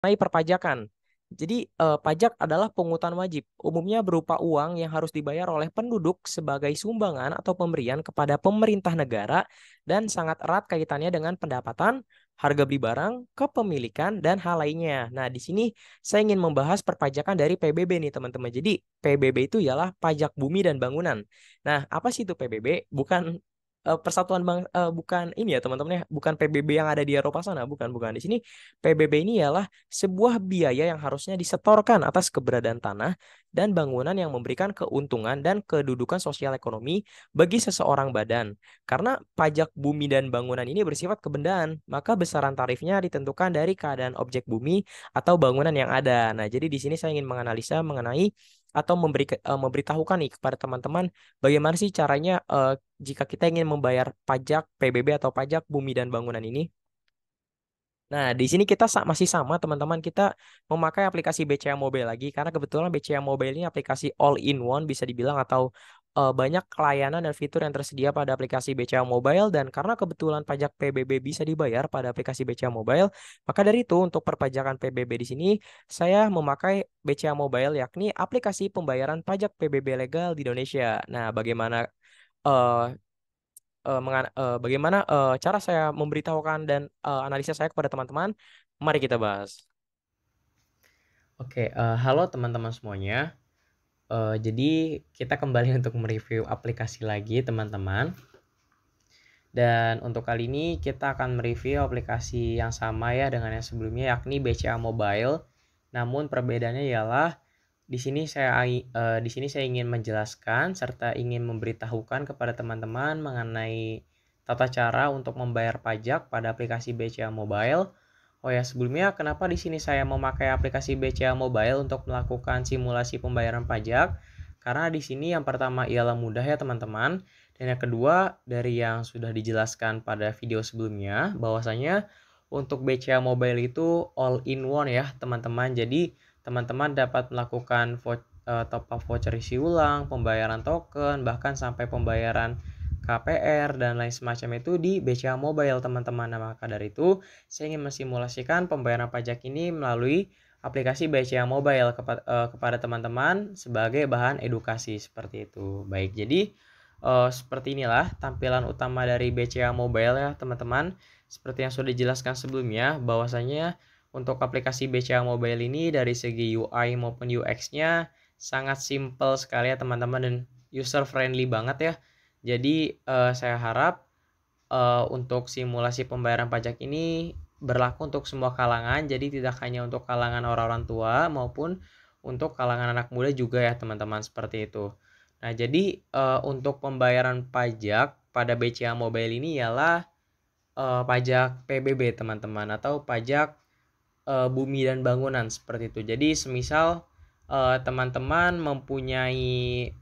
mengenai perpajakan. Jadi, pajak adalah pungutan wajib, umumnya berupa uang yang harus dibayar oleh penduduk sebagai sumbangan atau pemberian kepada pemerintah negara dan sangat erat kaitannya dengan pendapatan, harga beli barang, kepemilikan, dan hal lainnya. Nah, di sini saya ingin membahas perpajakan dari PBB nih, teman-teman. Jadi, PBB itu ialah pajak bumi dan bangunan. Nah, apa sih itu PBB? Bukan bukan ini ya teman-teman ya, bukan PBB yang ada di Eropa sana, bukan. Di sini PBB ini ialah sebuah biaya yang harusnya disetorkan atas keberadaan tanah dan bangunan yang memberikan keuntungan dan kedudukan sosial ekonomi bagi seseorang badan. Karena pajak bumi dan bangunan ini bersifat kebendaan, maka besaran tarifnya ditentukan dari keadaan objek bumi atau bangunan yang ada. Nah, jadi di sini saya ingin menganalisa mengenai atau memberitahukan nih kepada teman-teman bagaimana sih caranya jika kita ingin membayar pajak PBB atau pajak bumi dan bangunan ini. Nah, di sini kita masih sama teman-teman, kita memakai aplikasi BCA Mobile lagi karena kebetulan BCA Mobile ini aplikasi all in one bisa dibilang atau banyak layanan dan fitur yang tersedia pada aplikasi BCA Mobile dan karena kebetulan pajak PBB bisa dibayar pada aplikasi BCA Mobile, maka dari itu untuk perpajakan PBB di sini saya memakai BCA Mobile yakni aplikasi pembayaran pajak PBB legal di Indonesia. Nah, eh, bagaimana cara saya memberitahukan dan analisa saya kepada teman-teman. Mari kita bahas. Oke, halo teman-teman semuanya. Jadi kita kembali untuk mereview aplikasi lagi teman-teman. Dan untuk kali ini kita akan mereview aplikasi yang sama ya dengan yang sebelumnya yakni BCA Mobile. Namun perbedaannya ialah di sini saya ingin menjelaskan serta ingin memberitahukan kepada teman-teman mengenai tata cara untuk membayar pajak pada aplikasi BCA Mobile. Oh ya, sebelumnya kenapa di sini saya memakai aplikasi BCA Mobile untuk melakukan simulasi pembayaran pajak? Karena di sini yang pertama ialah mudah ya teman-teman, dan yang kedua dari yang sudah dijelaskan pada video sebelumnya bahwasanya untuk BCA Mobile itu all in one ya teman-teman. Jadi teman-teman dapat melakukan top up voucher isi ulang, pembayaran token, bahkan sampai pembayaran KPR dan lain semacam itu di BCA Mobile teman-teman. Nah, maka dari itu saya ingin mensimulasikan pembayaran pajak ini melalui aplikasi BCA Mobile kepada teman-teman sebagai bahan edukasi seperti itu. Baik, jadi seperti inilah tampilan utama dari BCA Mobile ya teman-teman. Seperti yang sudah dijelaskan sebelumnya bahwasanya untuk aplikasi BCA Mobile ini dari segi UI maupun UX-nya sangat simple sekali ya teman-teman dan user friendly banget ya. Jadi saya harap untuk simulasi pembayaran pajak ini berlaku untuk semua kalangan, jadi tidak hanya untuk kalangan orang-orang tua maupun untuk kalangan anak muda juga ya teman-teman seperti itu. Nah, jadi untuk pembayaran pajak pada BCA Mobile ini ialah pajak PBB teman-teman atau pajak bumi dan bangunan seperti itu. Jadi semisal teman-teman mempunyai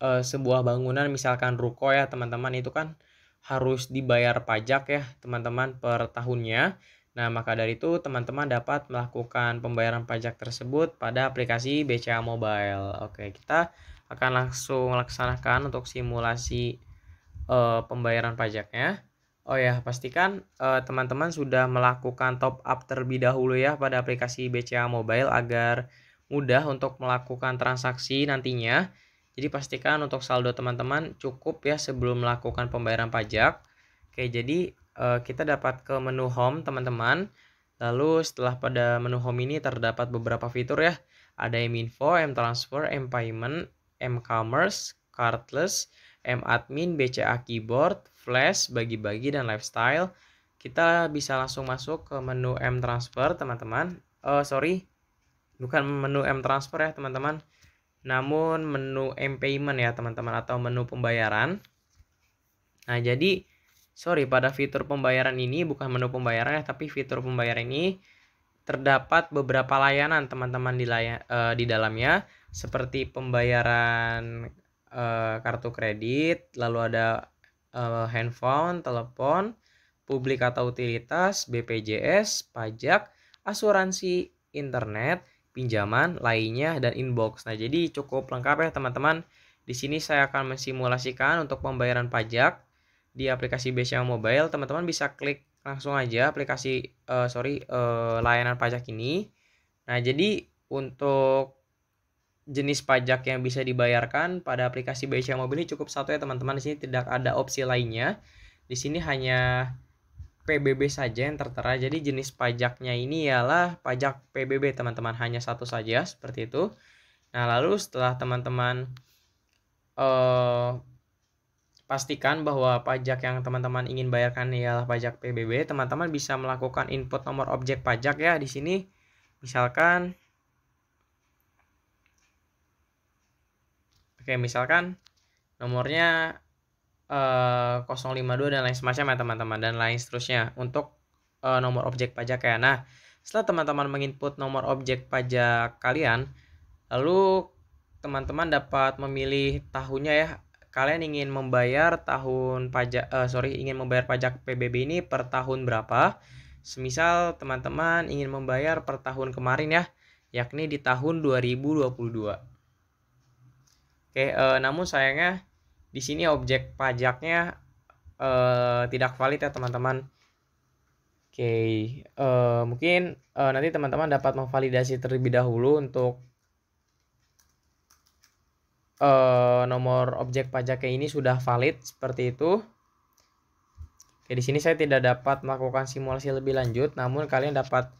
sebuah bangunan misalkan ruko ya teman-teman itu kan harus dibayar pajak ya teman-teman per tahunnya. Nah, maka dari itu teman-teman dapat melakukan pembayaran pajak tersebut pada aplikasi BCA Mobile. Oke, kita akan langsung laksanakan untuk simulasi pembayaran pajaknya. Oh ya, pastikan teman-teman sudah melakukan top up terlebih dahulu ya pada aplikasi BCA Mobile agar mudah untuk melakukan transaksi nantinya. Jadi pastikan untuk saldo teman-teman cukup ya sebelum melakukan pembayaran pajak. Oke, jadi kita dapat ke menu home teman-teman. Lalu setelah pada menu home ini terdapat beberapa fitur ya. Ada M-Info, M-Transfer, M-Payment, M-Commerce, Cardless, M-Admin, BCA Keyboard, Flash, bagi-bagi, dan Lifestyle. Kita bisa langsung masuk ke menu M-Transfer teman-teman. Sorry, bukan menu M-Transfer ya teman-teman, namun menu M-Payment ya teman-teman atau menu pembayaran. Nah, jadi sorry pada fitur pembayaran ini bukan menu pembayaran ya, tapi fitur pembayaran ini terdapat beberapa layanan teman-teman di dalamnya seperti pembayaran kartu kredit, lalu ada handphone, telepon, publik atau utilitas, BPJS, pajak, asuransi, internet, pinjaman, lainnya, dan inbox. Nah, jadi cukup lengkap ya teman-teman. Di sini saya akan mensimulasikan untuk pembayaran pajak di aplikasi BCA Mobile. Teman-teman bisa klik langsung aja aplikasi layanan pajak ini. Nah, jadi untuk jenis pajak yang bisa dibayarkan pada aplikasi BCA Mobil ini cukup satu ya teman-teman. Di sini tidak ada opsi lainnya. Di sini hanya PBB saja yang tertera. Jadi jenis pajaknya ini ialah pajak PBB teman-teman, hanya satu saja seperti itu. Nah, lalu setelah teman-teman pastikan bahwa pajak yang teman-teman ingin bayarkan ialah pajak PBB, teman-teman bisa melakukan input nomor objek pajak ya di sini. Misalkan misalkan nomornya 052 dan lain semacam ya teman-teman, dan lain seterusnya untuk nomor objek pajak ya. Nah, setelah teman-teman menginput nomor objek pajak kalian, lalu teman-teman dapat memilih tahunnya ya. Kalian ingin membayar ingin membayar pajak PBB ini per tahun berapa? Semisal teman-teman ingin membayar per tahun kemarin ya, yakni di tahun 2022. Namun sayangnya di sini objek pajaknya tidak valid ya teman-teman. Mungkin nanti teman-teman dapat memvalidasi terlebih dahulu untuk nomor objek pajaknya ini sudah valid seperti itu. Di sini saya tidak dapat melakukan simulasi lebih lanjut, namun kalian dapat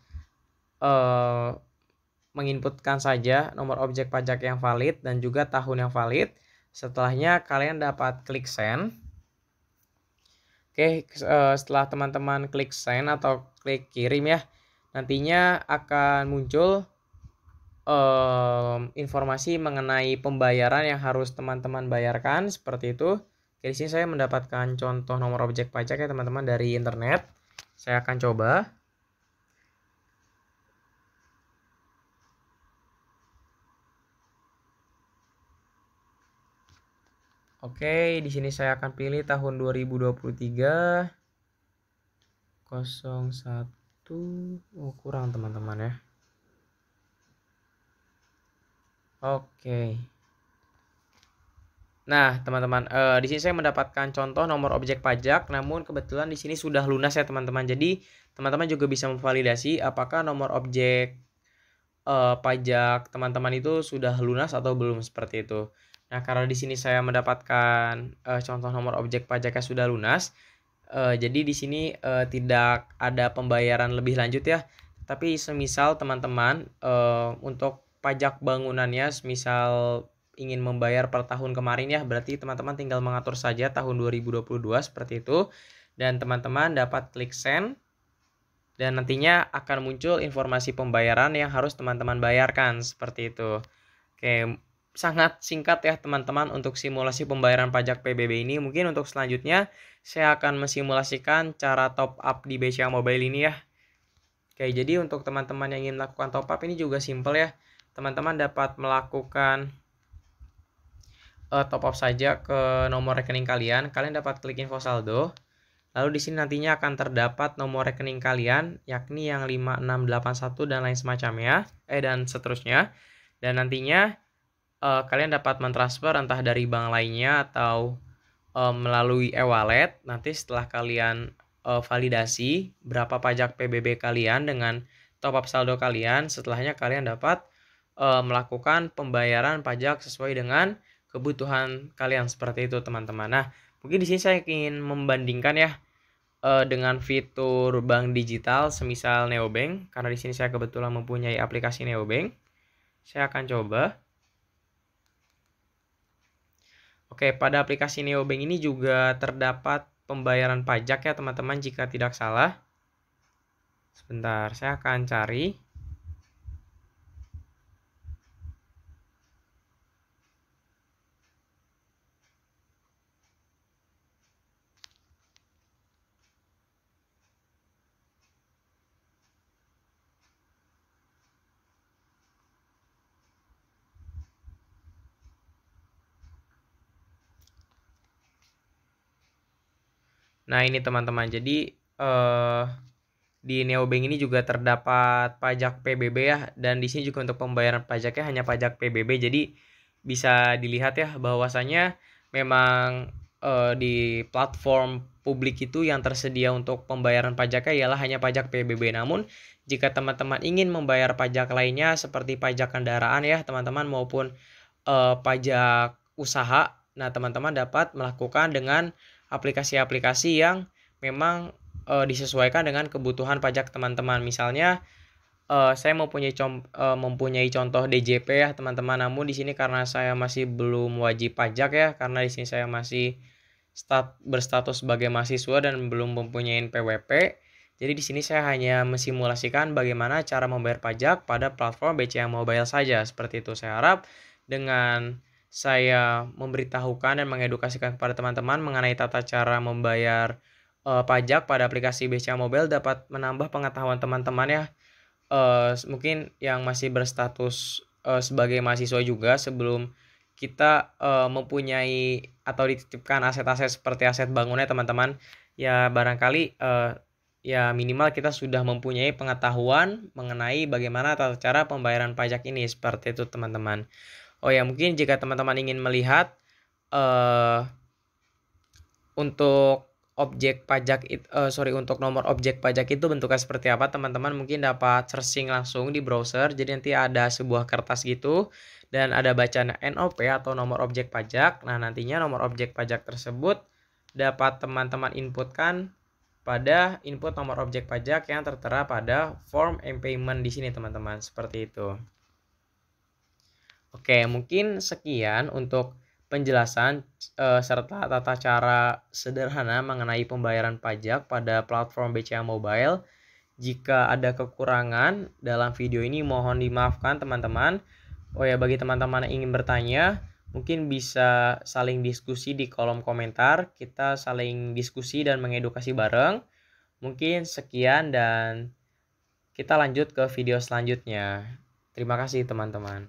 menginputkan saja nomor objek pajak yang valid dan juga tahun yang valid. Setelahnya kalian dapat klik send. Setelah teman-teman klik send atau klik kirim ya, nantinya akan muncul informasi mengenai pembayaran yang harus teman-teman bayarkan seperti itu. Di sini saya mendapatkan contoh nomor objek pajak ya teman-teman dari internet. Saya akan coba. Di sini saya akan pilih tahun 2023 01. Kurang teman-teman ya. Nah, teman-teman, di sini saya mendapatkan contoh nomor objek pajak, namun kebetulan di sini sudah lunas ya teman-teman. Jadi, teman-teman juga bisa memvalidasi apakah nomor objek pajak teman-teman itu sudah lunas atau belum seperti itu. Nah, karena di sini saya mendapatkan contoh nomor objek pajaknya sudah lunas, jadi di sini tidak ada pembayaran lebih lanjut ya. Tapi semisal teman-teman untuk pajak bangunannya, semisal ingin membayar per tahun kemarin ya, berarti teman-teman tinggal mengatur saja tahun 2022 seperti itu, dan teman-teman dapat klik send, dan nantinya akan muncul informasi pembayaran yang harus teman-teman bayarkan seperti itu. Sangat singkat ya teman-teman untuk simulasi pembayaran pajak PBB ini. Mungkin untuk selanjutnya saya akan mensimulasikan cara top up di BCA Mobile ini ya. Jadi untuk teman-teman yang ingin melakukan top up ini juga simple ya. Teman-teman dapat melakukan top up saja ke nomor rekening kalian. Kalian dapat klik info saldo. Lalu di sini nantinya akan terdapat nomor rekening kalian, yakni yang 5681 dan lain semacamnya, dan seterusnya. Dan nantinya kalian dapat mentransfer entah dari bank lainnya atau melalui e-wallet. Nanti setelah kalian validasi berapa pajak PBB kalian dengan top up saldo kalian, setelahnya kalian dapat melakukan pembayaran pajak sesuai dengan kebutuhan kalian seperti itu teman-teman. Nah, mungkin di sini saya ingin membandingkan ya dengan fitur bank digital semisal Neobank, karena di sini saya kebetulan mempunyai aplikasi Neobank. Saya akan coba. Pada aplikasi Neobank ini juga terdapat pembayaran pajak ya teman-teman jika tidak salah. Sebentar, saya akan cari. Nah, ini teman-teman. Jadi di Neobank ini juga terdapat pajak PBB ya, dan di sini juga untuk pembayaran pajaknya hanya pajak PBB. Jadi bisa dilihat ya bahwasanya memang di platform publik itu yang tersedia untuk pembayaran pajaknya ialah hanya pajak PBB. Namun jika teman-teman ingin membayar pajak lainnya seperti pajak kendaraan ya teman-teman maupun pajak usaha, nah teman-teman dapat melakukan dengan aplikasi-aplikasi yang memang disesuaikan dengan kebutuhan pajak teman-teman. Misalnya saya mempunyai contoh DJP ya teman-teman. Namun di sini karena saya masih belum wajib pajak ya, karena di sini saya masih berstatus sebagai mahasiswa dan belum mempunyai PWP. Jadi di sini saya hanya mensimulasikan bagaimana cara membayar pajak pada platform BCA Mobile saja. Seperti itu. Saya harap dengan saya memberitahukan dan mengedukasikan kepada teman-teman mengenai tata cara membayar pajak pada aplikasi BCA Mobile dapat menambah pengetahuan teman-teman ya. Mungkin yang masih berstatus sebagai mahasiswa juga sebelum kita mempunyai atau dititipkan aset-aset seperti aset bangunnya teman-teman ya barangkali ya minimal kita sudah mempunyai pengetahuan mengenai bagaimana tata cara pembayaran pajak ini seperti itu teman-teman. Oh ya mungkin jika teman-teman ingin melihat untuk untuk nomor objek pajak itu bentuknya seperti apa teman-teman mungkin dapat searching langsung di browser. Jadi nanti ada sebuah kertas gitu dan ada bacaan NOP atau nomor objek pajak. Nah nantinya nomor objek pajak tersebut dapat teman-teman inputkan pada input nomor objek pajak yang tertera pada form payment di sini teman-teman seperti itu. Oke mungkin sekian untuk penjelasan serta tata cara sederhana mengenai pembayaran pajak pada platform BCA Mobile. Jika ada kekurangan dalam video ini mohon dimaafkan teman-teman. Oh ya bagi teman-teman yang ingin bertanya mungkin bisa saling diskusi di kolom komentar. Kita saling diskusi dan mengedukasi bareng. Mungkin sekian dan kita lanjut ke video selanjutnya. Terima kasih teman-teman.